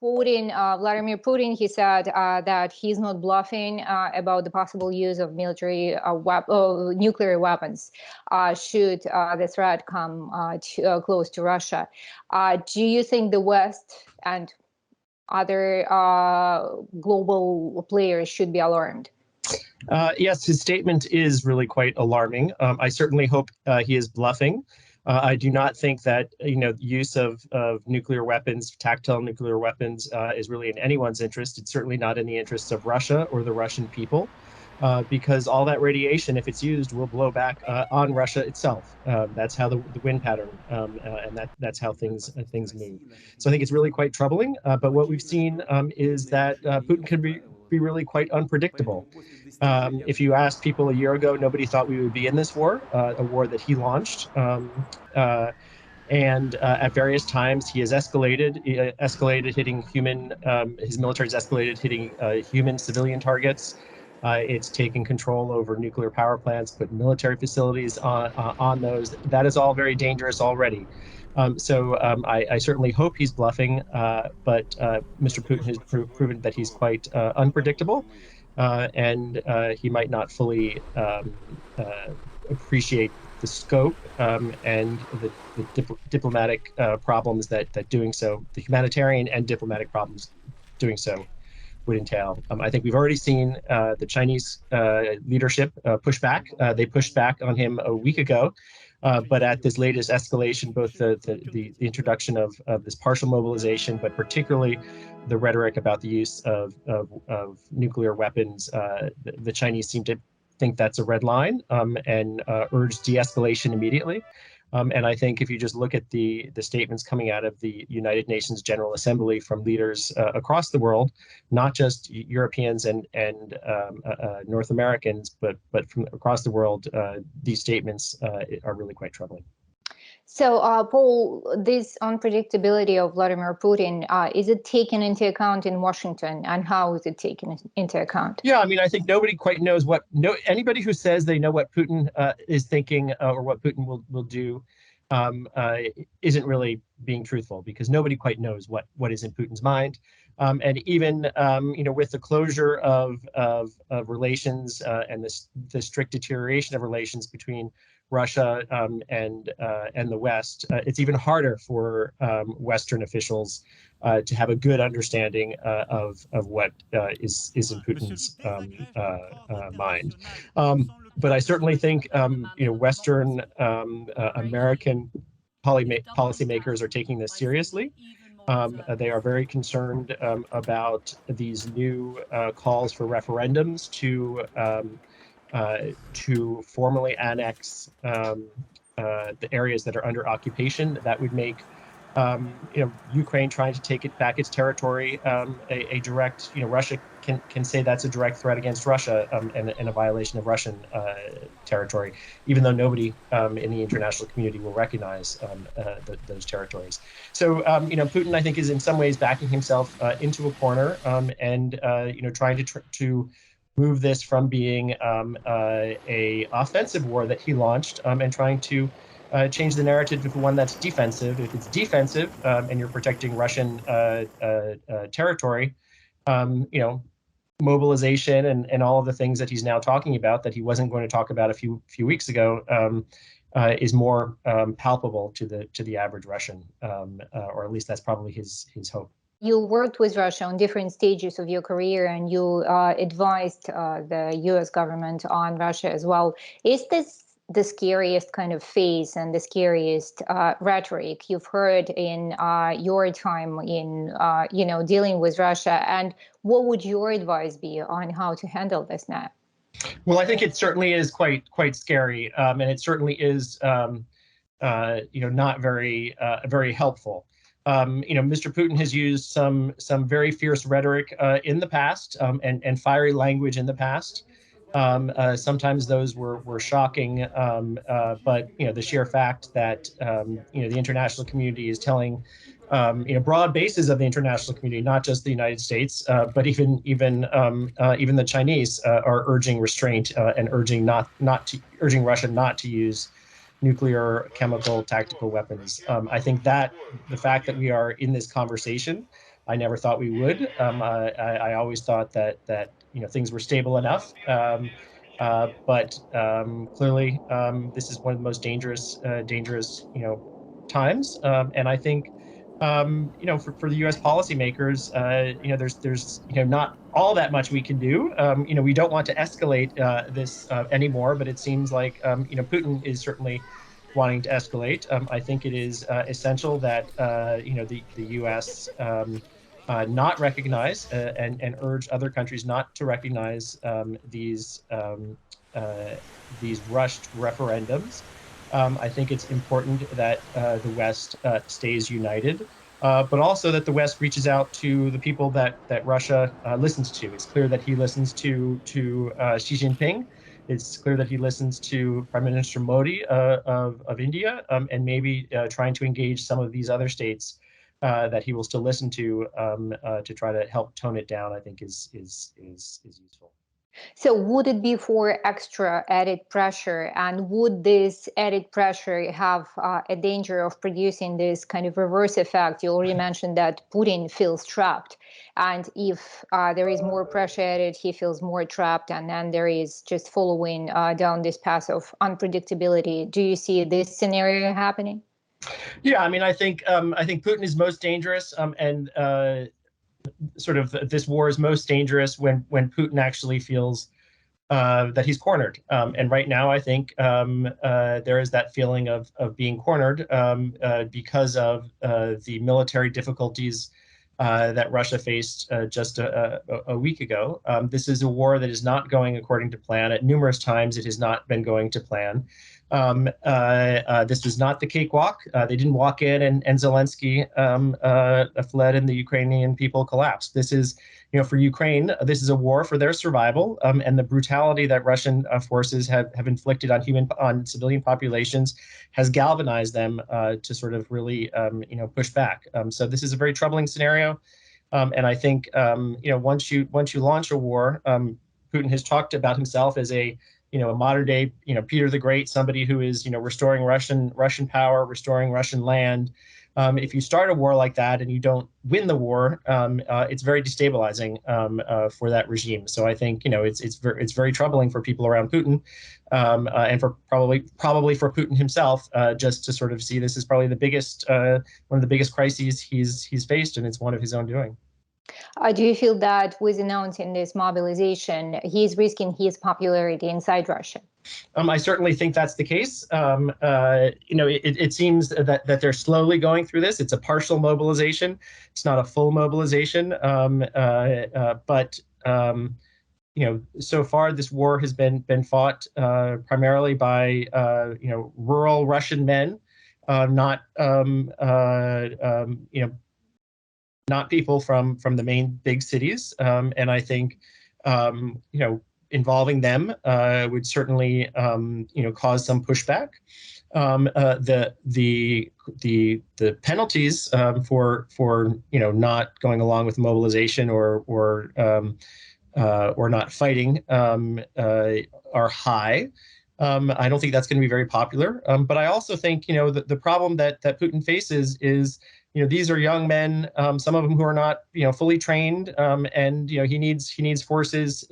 quoting Vladimir Putin, he said that he's not bluffing about the possible use of military nuclear weapons should the threat come close to Russia. Do you think the West and other global players should be alarmed? Yes, his statement is really quite alarming. I certainly hope he is bluffing. I do not think that use of nuclear weapons, tactile nuclear weapons, is really in anyone's interest. It's certainly not in the interests of Russia or the Russian people, because all that radiation, if it's used, will blow back on Russia itself. That's how the wind pattern, and that's how things move. So I think it's really quite troubling. But what we've seen is that Putin can be really quite unpredictable. If you asked people a year ago, nobody thought we would be in this war, a war that he launched. And at various times, he has escalated hitting human, his military has escalated hitting human civilian targets. It's taken control over nuclear power plants, put military facilities on those. That is all very dangerous already. So I certainly hope he's bluffing, but Mr. Putin has proven that he's quite unpredictable, and he might not fully appreciate the scope and the diplomatic problems that doing so, the humanitarian and diplomatic problems doing so would entail. I think we've already seen the Chinese leadership push back. They pushed back on him a week ago. But at this latest escalation, both the introduction of this partial mobilization, but particularly the rhetoric about the use of nuclear weapons, the Chinese seem to think that's a red line and urge de-escalation immediately. And I think if you just look at the statements coming out of the United Nations General Assembly from leaders across the world, not just Europeans and North Americans, but from across the world, these statements are really quite troubling. So, Paul, this unpredictability of Vladimir Putin, is it taken into account in Washington, and how is it taken into account? Yeah, I mean, I think nobody quite knows anybody who says they know what Putin is thinking or what Putin will do isn't really being truthful, because nobody quite knows what is in Putin's mind. And even with the closure of relations and the strict deterioration of relations between Russia and the West, it's even harder for Western officials to have a good understanding of what is in Putin's mind. But I certainly think Western American policymakers are taking this seriously. They are very concerned about these new calls for referendums to formally annex the areas that are under occupation. That would make Ukraine trying to take it back its territory a direct, Russia can say that's a direct threat against Russia and a violation of Russian territory, even though nobody in the international community will recognize those territories. So, Putin, I think, is in some ways backing himself into a corner and trying to move this from being a offensive war that he launched and trying to change the narrative to one that's defensive. If it's defensive and you're protecting Russian territory, mobilization and all of the things that he's now talking about that he wasn't going to talk about a few weeks ago is more palpable to the average Russian, or at least that's probably his hope. You worked with Russia on different stages of your career, and you advised the U.S. government on Russia as well. Is this the scariest kind of phase and the scariest rhetoric you've heard in your time in, dealing with Russia? And what would your advice be on how to handle this now? Well, I think it certainly is quite scary, and it certainly is, not very helpful. Mr. Putin has used some very fierce rhetoric in the past and fiery language in the past. Sometimes those were shocking, but the sheer fact that the international community is telling broad bases of the international community, not just the United States, but even the Chinese are urging restraint and urging Russia not to use nuclear, chemical, tactical weapons. I think that the fact that we are in this conversation I never thought we would. I always thought that things were stable enough. But clearly, this is one of the most dangerous times. And I think for the U.S. policymakers, there's not all that much we can do. We don't want to escalate this anymore, but it seems like Putin is certainly wanting to escalate. I think it is essential that the U.S. Not recognize and urge other countries not to recognize these rushed referendums. I think it's important that the West stays united, but also that the West reaches out to the people that Russia listens to. It's clear that he listens to Xi Jinping. It's clear that he listens to Prime Minister Modi of India, and maybe trying to engage some of these other states that he will still listen to try to help tone it down. I think is useful. So would it be for extra added pressure, and would this added pressure have a danger of producing this kind of reverse effect? You already mentioned that Putin feels trapped, and if there is more pressure added, he feels more trapped, and then there is just following down this path of unpredictability. Do you see this scenario happening? Yeah, I mean, I think Putin is most dangerous, and sort of this war is most dangerous when Putin actually feels that he's cornered. And right now, I think there is that feeling of being cornered because of the military difficulties that Russia faced just a week ago. This is a war that is not going according to plan. At numerous times, it has not been going to plan. This was not the cakewalk. They didn't walk in and Zelensky fled and the Ukrainian people collapsed. This is, for Ukraine, this is a war for their survival, and the brutality that Russian forces have inflicted on civilian populations has galvanized them to sort of really, push back. So this is a very troubling scenario, and I think, once you launch a war, Putin has talked about himself as a modern day, Peter the Great, somebody who is, restoring Russian power, restoring Russian land. If you start a war like that and you don't win the war, it's very destabilizing for that regime. So I think it's very troubling for people around Putin, and for probably for Putin himself, just to sort of see this is probably the biggest one of the biggest crises he's faced, and it's one of his own doing. Do you feel that with announcing this mobilization, he's risking his popularity inside Russia? I certainly think that's the case. It seems that they're slowly going through this. It's a partial mobilization. It's not a full mobilization. But so far this war has been fought primarily by rural Russian men, not not people from the main big cities. And I think involving them would certainly cause some pushback. The penalties for not going along with mobilization or not fighting are high. I don't think that's going to be very popular. But I also think the problem that Putin faces is these are young men, some of them who are not fully trained, and he needs forces,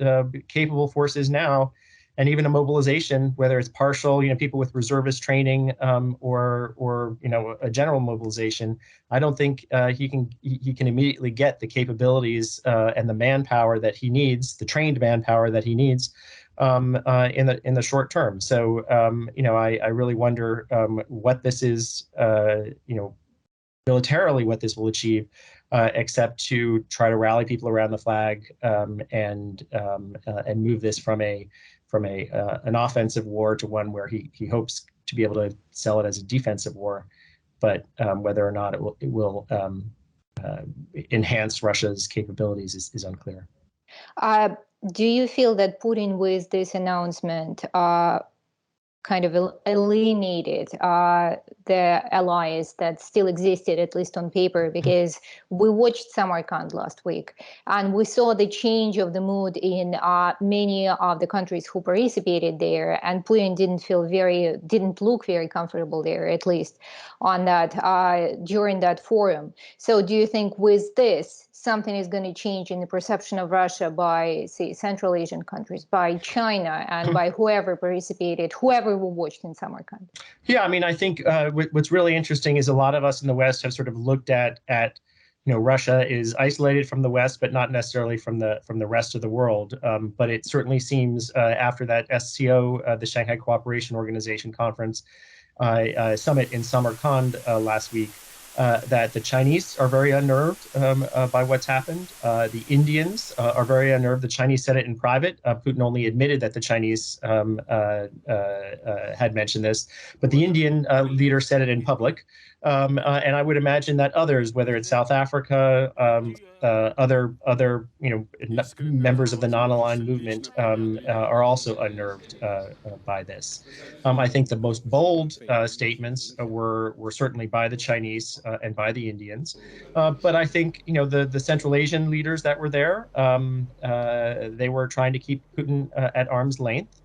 capable forces now, and even a mobilization, whether it's partial, people with reservist training, or a general mobilization. I don't think he can immediately get the capabilities and the manpower that he needs, the trained manpower that he needs in the short term. So I really wonder what this is, militarily, what this will achieve, except to try to rally people around the flag, and move this from an offensive war to one where he hopes to be able to sell it as a defensive war. But whether or not it will enhance Russia's capabilities is unclear. Do you feel that Putin, with this announcement, kind of alienated the allies that still existed, at least on paper, because we watched Samarkand last week and we saw the change of the mood in many of the countries who participated there, and Putin didn't look very comfortable there, at least on that during that forum. So do you think with this something is going to change in the perception of Russia by, say, Central Asian countries, by China, and by whoever participated, whoever we watched in Samarkand? Yeah, I mean, I think what's really interesting is a lot of us in the West have sort of looked at Russia is isolated from the West, but not necessarily from the rest of the world. But it certainly seems after that SCO, the Shanghai Cooperation Organization conference summit in Samarkand last week, that the Chinese are very unnerved by what's happened. The Indians are very unnerved. The Chinese said it in private. Putin only admitted that the Chinese had mentioned this, but the Indian leader said it in public. And I would imagine that others, whether it's South Africa, other members of the non-aligned movement, are also unnerved by this. I think the most bold statements were certainly by the Chinese and by the Indians, but I think the Central Asian leaders that were there, they were trying to keep Putin at arm's length.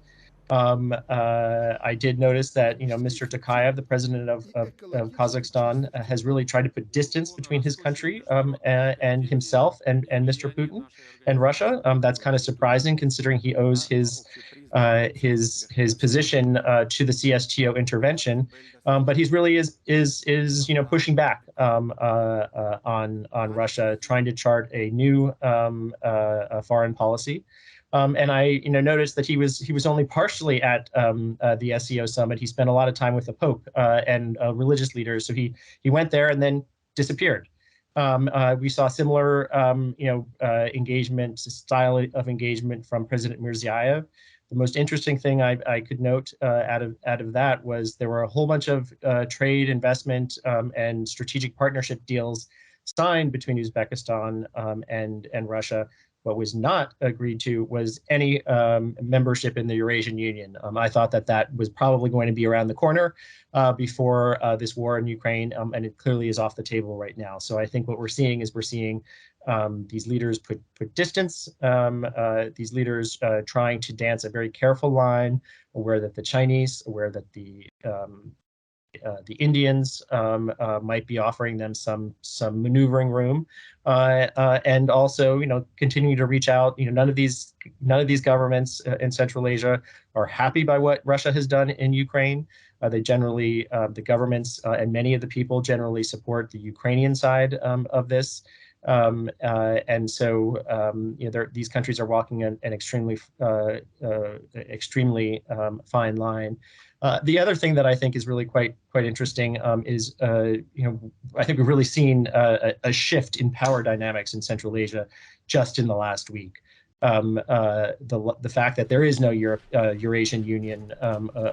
I did notice that Mr. Tokayev, the president of Kazakhstan, has really tried to put distance between his country and himself and Mr. Putin and Russia. That's kind of surprising considering he owes his position to the CSTO intervention, but he's really is pushing back on Russia, trying to chart a new foreign policy. And I noticed that he was only partially at the SCO summit. He spent a lot of time with the Pope and religious leaders. So he went there and then disappeared. We saw similar engagement, style of engagement from President Mirziyoyev. The most interesting thing I could note out of that was there were a whole bunch of trade, investment, and strategic partnership deals signed between Uzbekistan and Russia. What was not agreed to was any membership in the Eurasian Union. I thought that was probably going to be around the corner before this war in Ukraine, and it clearly is off the table right now. So I think what we're seeing is these leaders put distance, these leaders trying to dance a very careful line, aware that the Chinese, aware that the Indians might be offering them some maneuvering room, and also continuing to reach out. None of these governments in Central Asia are happy by what Russia has done in Ukraine. They generally, the governments and many of the people generally support the Ukrainian side of this. And so these countries are walking an extremely fine line. The other thing that I think is really quite interesting is I think we've really seen a shift in power dynamics in Central Asia just in the last week. The fact that there is no Eurasian Union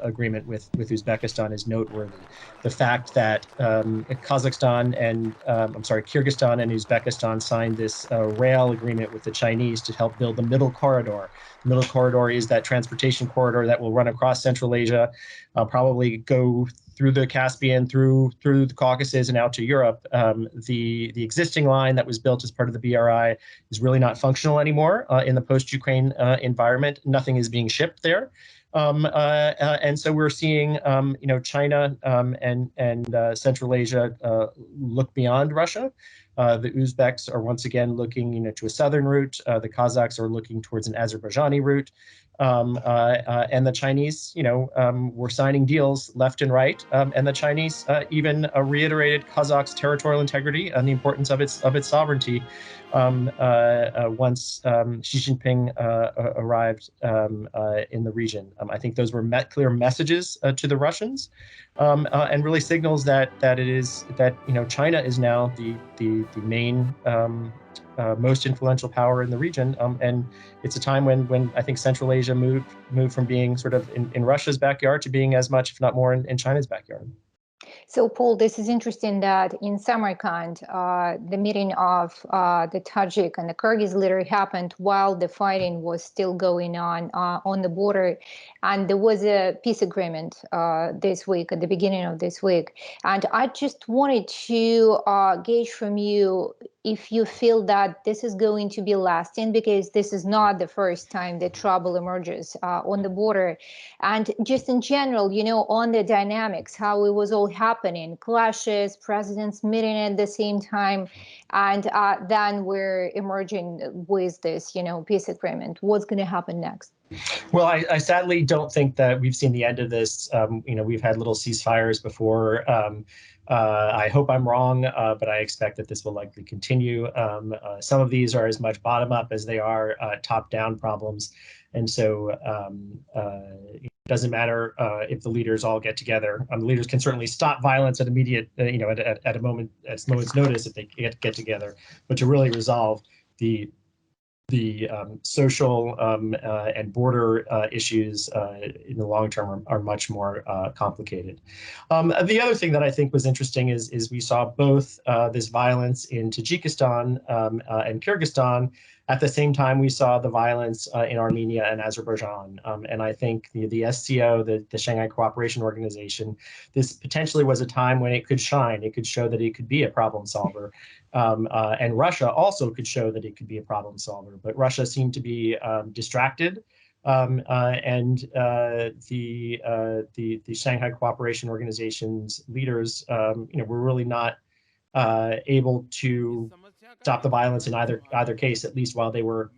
agreement with Uzbekistan is noteworthy. The fact that Kyrgyzstan and Uzbekistan signed this rail agreement with the Chinese to help build the Middle Corridor. The Middle Corridor is that transportation corridor that will run across Central Asia, probably go through the Caspian, through the Caucasus, and out to Europe. The existing line that was built as part of the BRI is really not functional anymore in the post-Ukraine environment. Nothing is being shipped there. And so we're seeing, China and Central Asia look beyond Russia. The Uzbeks are once again looking, to a southern route. The Kazakhs are looking towards an Azerbaijani route. And the Chinese, were signing deals left and right. And the Chinese even reiterated Kazakh's territorial integrity and the importance of its sovereignty once Xi Jinping arrived in the region. I think those were clear messages to the Russians, and really signals that China is now the main most influential power in the region, and it's a time when I think Central Asia moved from being sort of in Russia's backyard to being as much, if not more, in China's backyard. So, Paul, this is interesting that in Samarkand, the meeting of the Tajik and the Kyrgyz leader happened while the fighting was still going on the border. And there was a peace agreement this week, at the beginning of this week. And I just wanted to gauge from you if you feel that this is going to be lasting, because this is not the first time that trouble emerges on the border. And just in general, on the dynamics, how it was all happening, clashes, presidents meeting at the same time, and then we're emerging with this, peace agreement. What's going to happen next? Well, I sadly don't think that we've seen the end of this. We've had little ceasefires before. I hope I'm wrong, but I expect that this will likely continue. Some of these are as much bottom up as they are top down problems. And so it doesn't matter if the leaders all get together. The leaders can certainly stop violence at immediate, at a moment's notice if they get together. But to really resolve the social and border issues in the long term are much more complicated. The other thing that I think was interesting is we saw both this violence in Tajikistan and Kyrgyzstan. At the same time, we saw the violence in Armenia and Azerbaijan. And I think the SCO, the Shanghai Cooperation Organization, this potentially was a time when it could shine. It could show that it could be a problem solver. And Russia also could show that it could be a problem solver. But Russia seemed to be distracted. And the Shanghai Cooperation Organization's leaders, were really not able to stop the violence in either case, at least while they were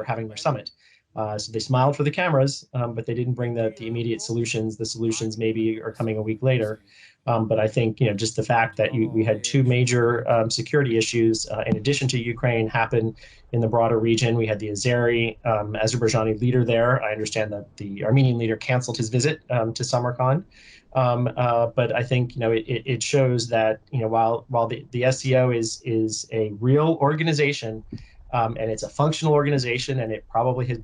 having their summit. So they smiled for the cameras, but they didn't bring the immediate solutions. The solutions maybe are coming a week later. But I think just the fact that we had two major security issues in addition to Ukraine happen in the broader region. We had the Azerbaijani leader there. I understand that the Armenian leader canceled his visit to Samarkand. But I think it shows that while the SCO is a real organization and it's a functional organization, and it probably has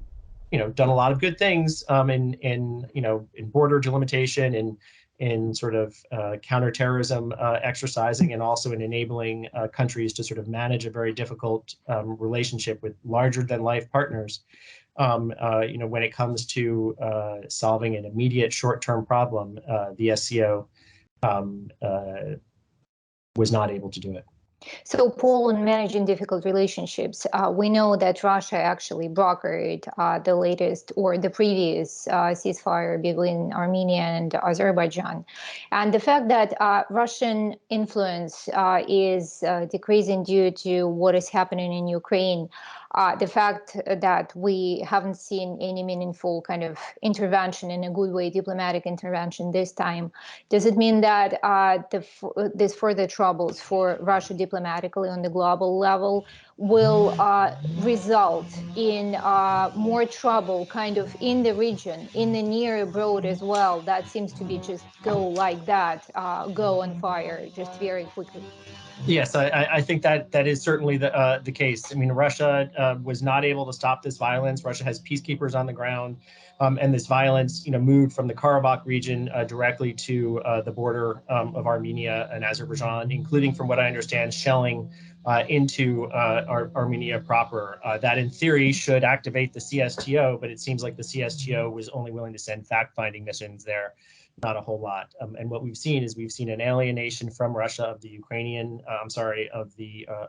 done a lot of good things in border delimitation and in sort of counterterrorism exercising, and also in enabling countries to sort of manage a very difficult relationship with larger than life partners. When it comes to solving an immediate short-term problem, the SCO was not able to do it. So, Paul, in managing difficult relationships, we know that Russia actually brokered the latest or the previous ceasefire between Armenia and Azerbaijan. And the fact that Russian influence is decreasing due to what is happening in Ukraine, the fact that we haven't seen any meaningful kind of intervention in a good way, diplomatic intervention this time, does it mean that these further troubles for Russia diplomatically on the global level will result in more trouble kind of in the region, in the near abroad as well? That seems to be just go like that, go on fire just very quickly. Yes, I think that is certainly the case. I mean, Russia was not able to stop this violence. Russia has peacekeepers on the ground, and this violence, moved from the Karabakh region directly to the border of Armenia and Azerbaijan, including, from what I understand, shelling into Armenia proper. That, in theory, should activate the CSTO, but it seems like the CSTO was only willing to send fact-finding missions there. Not a whole lot. And what we've seen an alienation from Russia of the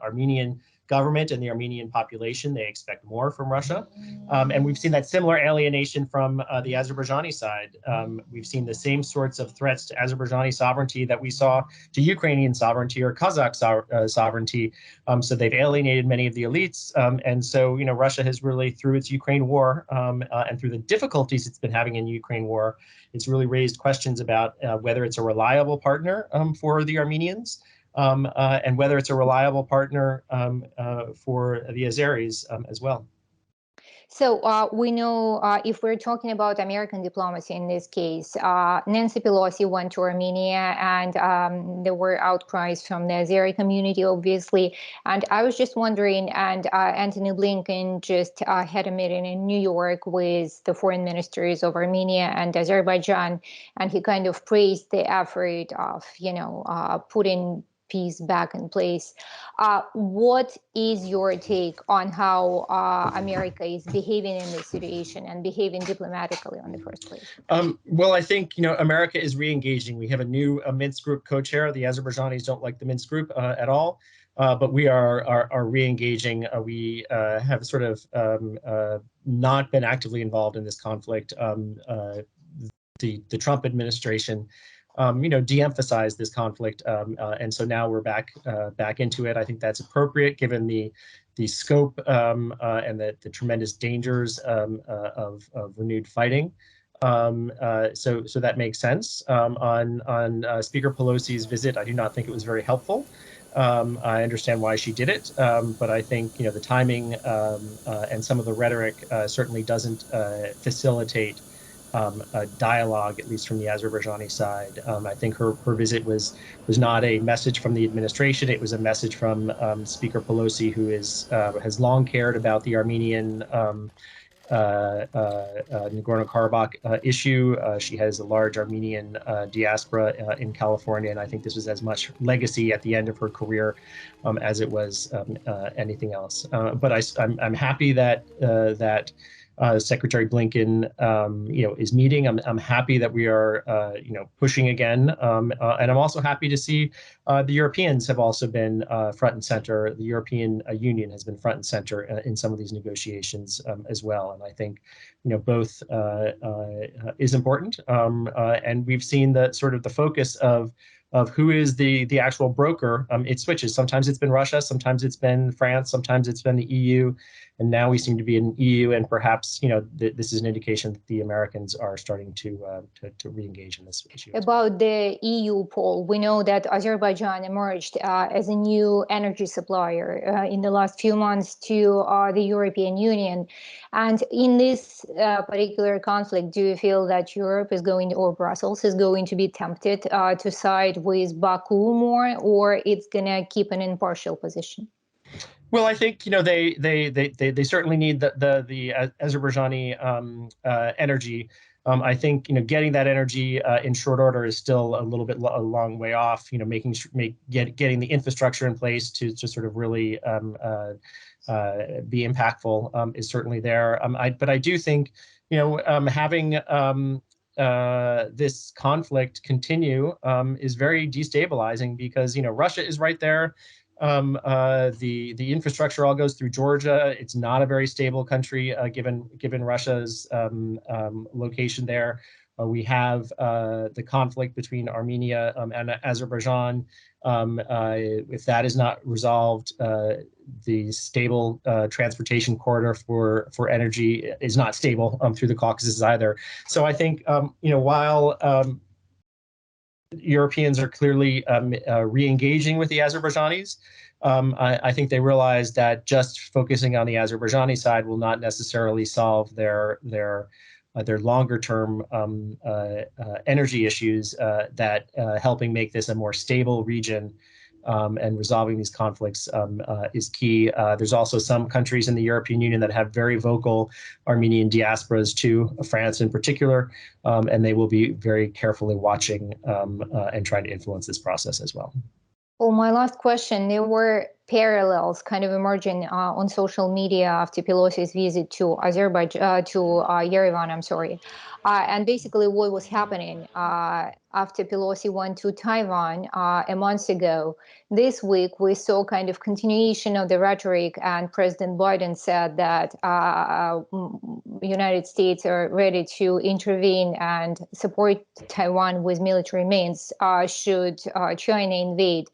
Armenian government and the Armenian population. They expect more from Russia. And we've seen that similar alienation from the Azerbaijani side. We've seen the same sorts of threats to Azerbaijani sovereignty that we saw to Ukrainian sovereignty or Kazakh sovereignty. So they've alienated many of the elites. And so, Russia has really, through its Ukraine war and through the difficulties it's been having in Ukraine war, it's really raised questions about whether it's a reliable partner for the Armenians and whether it's a reliable partner for the Azeris as well. So we know if we're talking about American diplomacy in this case, Nancy Pelosi went to Armenia, and there were outcries from the Azeri community, obviously. And I was just wondering, and Antony Blinken just had a meeting in New York with the foreign ministers of Armenia and Azerbaijan, and he kind of praised the effort of, putting peace back in place. What is your take on how America is behaving in this situation and behaving diplomatically in the first place? Well, I think America is re-engaging. We have a new Minsk Group co-chair. The Azerbaijanis don't like the Minsk Group at all, but we are re-engaging. We have sort of not been actively involved in this conflict. The Trump administration de-emphasized this conflict, and so now we're back into it. I think that's appropriate given the scope and the tremendous dangers of renewed fighting. So that makes sense. On Speaker Pelosi's visit, I do not think it was very helpful. I understand why she did it, but I think the timing and some of the rhetoric certainly doesn't facilitate a dialogue, at least from the Azerbaijani side. I think her visit was not a message from the administration. It was a message from Speaker Pelosi, who has long cared about the Armenian Nagorno-Karabakh issue. She has a large Armenian diaspora in California, and I think this was as much legacy at the end of her career as it was anything else. But I'm happy that Secretary Blinken, is meeting. I'm happy that we are, pushing again, and I'm also happy to see the Europeans have also been front and center. The European Union has been front and center in some of these negotiations as well, and I think, both is important. And we've seen that sort of the focus of who is the actual broker. It switches. Sometimes it's been Russia, sometimes it's been France, sometimes it's been the EU. And now we seem to be in EU, and perhaps this is an indication that the Americans are starting to re-engage in this issue. About the EU poll, we know that Azerbaijan emerged as a new energy supplier in the last few months to the European Union. And in this particular conflict, do you feel that Europe is going, or Brussels is going to be tempted to side with Baku more, or it's going to keep an impartial position? Well, I think they certainly need the Azerbaijani energy. I think getting that energy in short order is still a long way off. Getting the infrastructure in place to sort of really be impactful is certainly there. But I do think having this conflict continue is very destabilizing, because Russia is right there. The infrastructure all goes through Georgia. It's not a very stable country given Russia's location there. We have the conflict between Armenia and Azerbaijan. If that is not resolved, the stable transportation corridor for energy is not stable through the Caucasus either. So I think while Europeans are clearly re-engaging with the Azerbaijanis, I think they realize that just focusing on the Azerbaijani side will not necessarily solve their longer-term energy issues. That helping make this a more stable region and resolving these conflicts is key. There's also some countries in the European Union that have very vocal Armenian diasporas too, France in particular, and they will be very carefully watching and trying to influence this process as well. Well, my last question, there were parallels kind of emerging on social media after Pelosi's visit to Yerevan, I'm sorry. And basically what was happening after Pelosi went to Taiwan a month ago, this week we saw kind of continuation of the rhetoric, and President Biden said that United States are ready to intervene and support Taiwan with military means should China invade.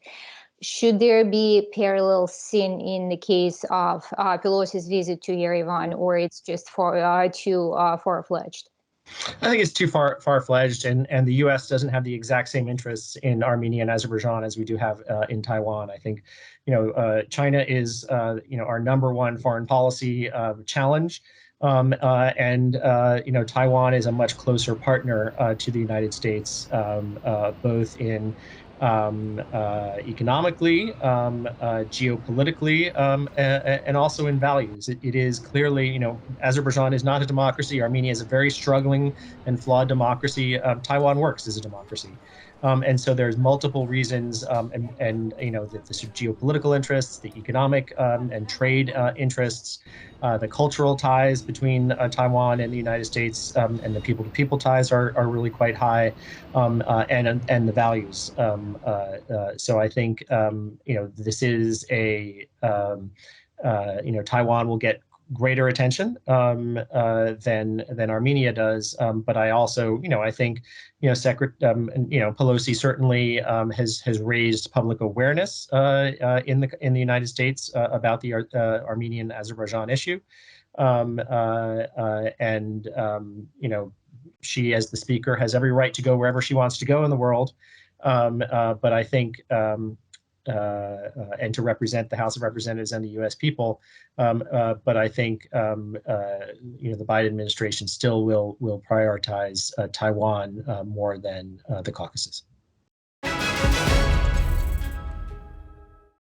Should there be parallels seen in the case of Pelosi's visit to Yerevan, or it's just too far-fledged? I think it's too far-fledged, and the U.S. doesn't have the exact same interests in Armenia and Azerbaijan as we do have in Taiwan. I think, China is, our number one foreign policy challenge. Taiwan is a much closer partner to the United States, both in economically, geopolitically, and also in values. It is clearly, Azerbaijan is not a democracy. Armenia is a very struggling and flawed democracy. Taiwan works as a democracy. And so there's multiple reasons, the geopolitical interests, the economic and trade interests, the cultural ties between Taiwan and the United States, and the people-to-people ties are really quite high, and the values. So I think this is Taiwan will get greater attention than Armenia does. But I also, I think, Pelosi certainly has raised public awareness in the United States about the Armenian-Azerbaijan issue, and she, as the speaker, has every right to go wherever she wants to go in the world. But I think, and to represent the House of Representatives and the U.S. people. But I think, the Biden administration still will prioritize Taiwan more than the Caucasus.